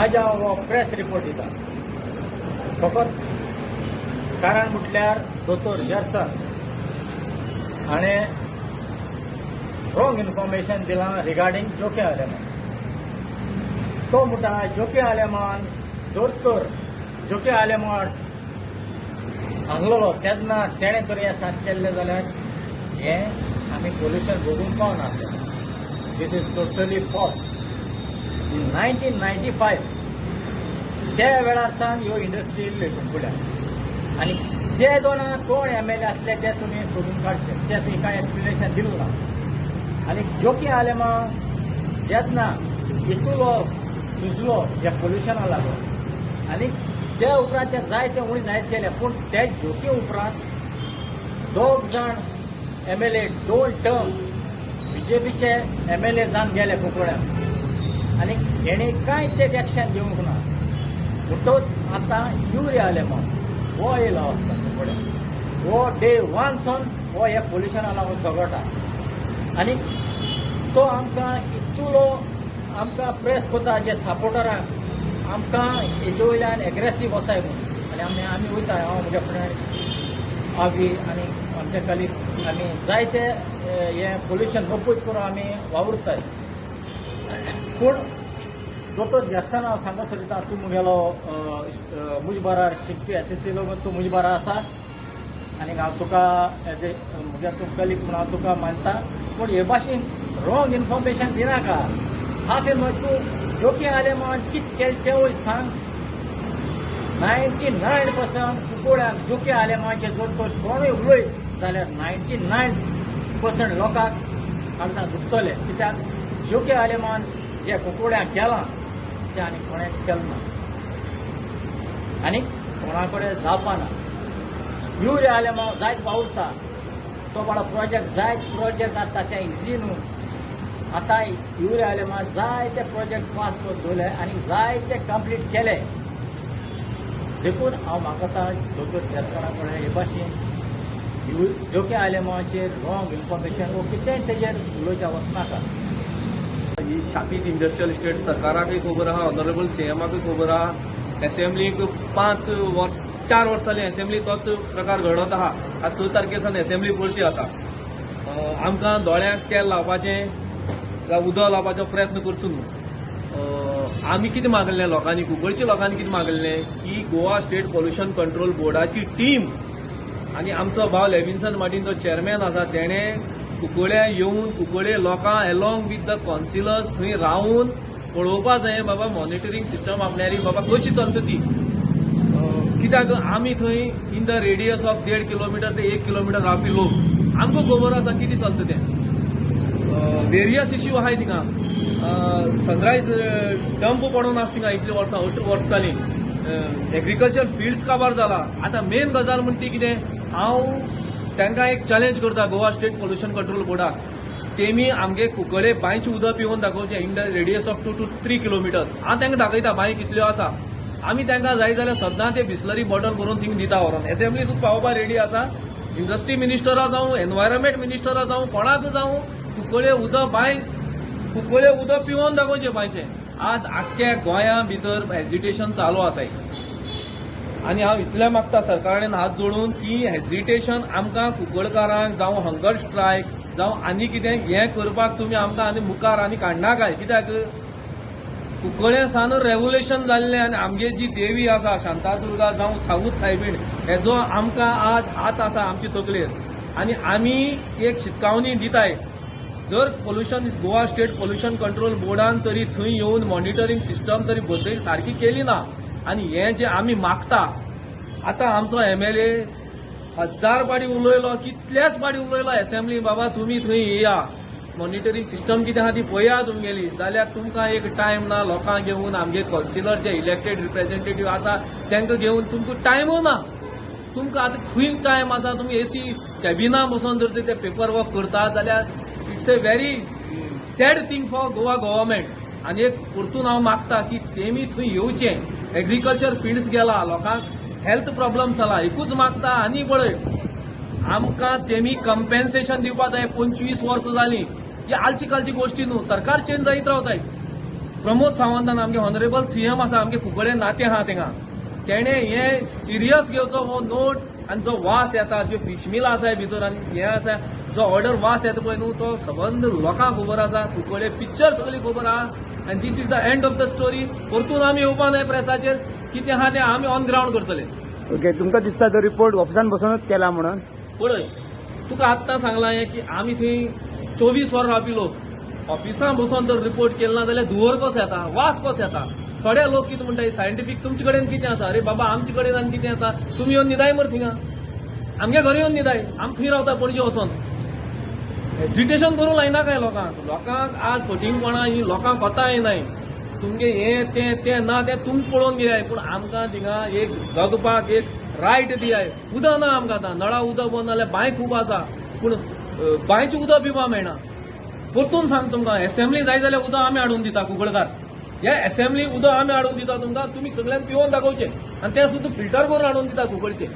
आज हांव हो प्रेस रिपोर्ट दिता फकत कारण म्हटल्यार दोतोर जर्सन हाणें रॉंग इन्फॉर्मेशन दिलां रिगार्डींग जोके आलेमान. तो म्हणटा जोके आलेमान जर तर जोके आलेमान आसलोलो तेन्ना तेणें तर हें सारकें केल्लें जाल्यार हें आमी पोल्युशन भोगूंक पावनासलें. This is totally false. In 1995 त्या वेळार सावन ह्यो इंडस्ट्री येयल्ल्यो कुंकळ्यार आनी ते दोना कोण MLA आसले ते तुमी सोदून काडचे. ते तुमी कांय एक्सप्लेनेशन दिलें ना. आनी जोकी आलेमा जेन्ना इतलो झुजलो ह्या पोल्युशना लागून आनी त्या उपरांत ते जायते उणी जायत गेले. पूण ते जोकी उपरांत 2 जाण MLA 2 टर्म BJPचे MLA जावन गेले कुंकळ्यान आनी हेणी कांयच एक एक्शन घेवंक ना. म्हणटच आतां युरी आलेमान हो येयलो वचून कुंकळ्यान. हो डे 1 सावन हो ह्या पोल्युशना लागून झगडटा आनी तो आमकां इतलो आमकां प्रेस करता जे सपोर्टरांक आमकां हेजे वयल्यान एग्रेसीव वसाय म्हणून. आनी आमी वयता हांव म्हज्या फ्रेंड आवी आनी आमचे कलीग आमी जायते हे पोल्युशन नोपूत करून आमी वावुरताय. पूण दोतोर जर्सन हांव सांगूंक सोदिता तूं मुगेलो मुज बरार शिकपी SSC लोक तूं मुज बरा आसा आनी हांव तुका एज ए म्हज्या तूं कलीग म्हणून हांव तुका मानता. पूण हे भाशेन रॉंग इन्फॉर्मेशन दिनाका. हाफ ए तूं जोकी आलेमान कितें केलें तेवूय सांग. 99% कुंकळ्याक जोकी आलेमाचे जर तर कोणूय उलयत जाल्यार 99% लोकांक काळजां दुखतले. कित्याक जोकी आलेमान जे कुंकळ्याक गेलां तें आनी कोणेंच केलें ना आनी कोणा कडेन जावपा ना. युरी आलेमान जायत वावुरता. तो बाळा प्रोजेक्ट जायत प्रोजेक्ट आता ते इझी न्हू. आतां युरी आलेमान जायते प्रोजेक्ट पास करून दवरले आनी जायते कंप्लीट केले. देखून हांव मागता दोतोर जर्सना कडेन हे भाशेन जोके आलेमाचेर रॉंग इन्फॉर्मेशन वो कितेंय तेजेर उलोवचें वचनाका. ही शापित इंडस्ट्रियल इस्टेट सरकाराकय खबर आहा, ऑनरेबल CMाकय खबर आहा. असेंब्लीक 4 वर्स जालीं असेंब्ली तोच प्रकार घडत आहा. आज 6 तारखेसान असेंब्ली पळची आसा. आमकां दोळ्यांक तेल लावपाचें जावं उदक लावपाचो प्रयत्न करचो न्हू. आमी कितें मागल्लें लोकांनी, कुंकळच्या लोकांनी कितें मागल्लें की गोवा स्टेट पोल्युशन कंट्रोल बोर्डाची टीम आनी आमचो भाव लेविन्सन मार्टीन जो चेअरमॅन आसा तेणें कुंकळ्या येवन कुंकळे लोकां एलॉंग विथ द कॉन्सिलर्स थंय रावन पळोवपा जाय बाबा मॉनिटरींग सिस्टम आपल्याली बाबा कशी चलता ती. कित्याक आमी थंय in the radius of 1.5 kilometre ते 1 किलोमीटर रावपी लोक आमकां खबर आसा कितें चलता तें. वेरियस इश्यू आहाय थिंगा. सनरायज डंप पडून आसा थिंगा इतलीं वर्सां 8 वर्स जालीं. एग्रीकल्चर फिल्ड्स काबार जाला. आतां मेन गजाल म्हणटा ती कितें हांव तांकां एक चॅलेंज करता गोवा स्टेट पोल्युशन कंट्रोल बोर्डाक. तेमी आमगे कुंकळे बांयचें उदक पिवन दाखोवचें in the radius of 2 to 3 kilometres. हांव तांकां दाखयता बांय कितल्यो आसा. आमी तांकां जाय जाल्यार सद्दां ते बिस्लरी बॉटल भरून थिंग दिता व्हरोन. असेंब्ली सुद्दां पावोवपाक रेडी आसा. इंडस्ट्री मिनिस्टरा जावं एनवायरमेंट मिनिस्टरा जावं कोणाक जावं कुंकळे उदक बांय कुंकळे उदक पिवन दाखोवचें बांयचें. आज आख्ख्या गोंया भितर हेजिटेशन चालू आसाय आनी हांव इतलें मागता सरकारा कडेन हात जोडून की हेजिटेशन आमकां कुंकळकारांक जावं हंगर स्ट्रायक जावं आनी कितें हें करपाक तुमी आमकां आनी मुखार आनी काडनाकाय. कित्याक कुंकळे सान रेव्होल्युशन जाल्लें आनी आमगे जी देवी आसा शांतादुर्गा जावं साऊथ सायबीण हेजो आमकां आज हात आसा आमचे तकलेर आनी आमी एक शिटकावणी दिताय. जर pollution Goa state pollution control बोर्डान तरी थंय येवन मॉनिटरींग सिस्टम तरी बसय सारकी केली ना आनी हें जें आमी मागता आतां आमचो MLA 1000 पाटी उलयलो कितलेच पाटी उलयलो असेंब्ली बाबा तुमी थंय येया मॉनिटरींग सिस्टम कितें आहा ती पळया तुमगेली. जाल्यार तुमकां एक टायम ना लोकांक घेवन आमगे कौन्सिलर जे इलेक्टेड रिप्रेझेंटेटिव्ह आसा तांकां घेवन तुमकां टायमूय ना. तुमकां आतां खंय टायम आसा तुमी AC कॅबिना बसून जर ते पेपर वर्क करता जाल्यार it's a very sad thing for Goa government. आनी एक परतून हांव मागता की तेमी थंय येवचें. एग्रीकल्चर फिल्ड्स गेला लोकांक हेल्थ प्रॉब्लम्स जाला. एकूच मागता आनी पळय आमकां तेमी कंपेन्सेशन दिवपा जाय. 25 वर्सां जालीं. ही आलची कालची गोश्टी न्हू. सरकार चेंज जायत रावताय. प्रमोद सावंतान आमगे ऑनरेबल सीएम आसा आमगे फुकडे नाते आहा थिंगा तेणे हे सिरियस घेवचो हो नोट आनी जो वास येता ज्यो फिश मिल आसा भितर आनी हे आसा जो ऑर्डर वास येता पळय न्हू तो सबंद लोकांक खबर आसा फुकडे पिक्चर सगळी खबर आहा आनी this is the end of the story परतून आमी येवपा न्हय प्रेसाचेर कितें आहा तें आमी ऑन ग्राउंड करतले. ओके, तुमकां दिसता तो रिपोर्ट ऑफिसान बसूनच केला म्हणून? पळय तुका आत्तां सांगलां हें की आमी थंय 24 वरां रावपी लोक ऑफिसांत बसून जर रिपोर्ट केलो ना जाल्यार धुंवर कसो येता, वास कसो येता. थोडे लोक कितें म्हणटात सायंटिफीक तुमचे कडेन कितें आसा, अरे बाबा आमचे कडेन आनी कितें आसा, तुमी येवन न्हिदाय मरे थिंगा, आमगे घरा येवन न्हिदाय, आमी थंय रावता पणजे वचोन. हेजिटेशन करूंक लायना काय लोकांक आज फटींगपणां ही लोकांक कोता येनाय. तुमगे हें तें ना तें तुमी पळोवन घेयाय पूण आमकां थिंगा एक जगपाक एक रायट दियाय. उदक ना आमकां आतां, नळा उदक बंद जाल्यार बांय खूब आसा पूण बांयचें उदक पिवपाक मेळना. परतून सांग तुमकां असेंब्ली जाय जाल्यार उदक आमी हाडून दिता कुंकळकार. हे असेंब्ली उदक आमी हाडून दिता तुमकां, तुमी सगळ्यांक पिवोवन दाखोवचें आनी तें सुद्दां फिल्टर करून हाडून दिता कुंकळचें.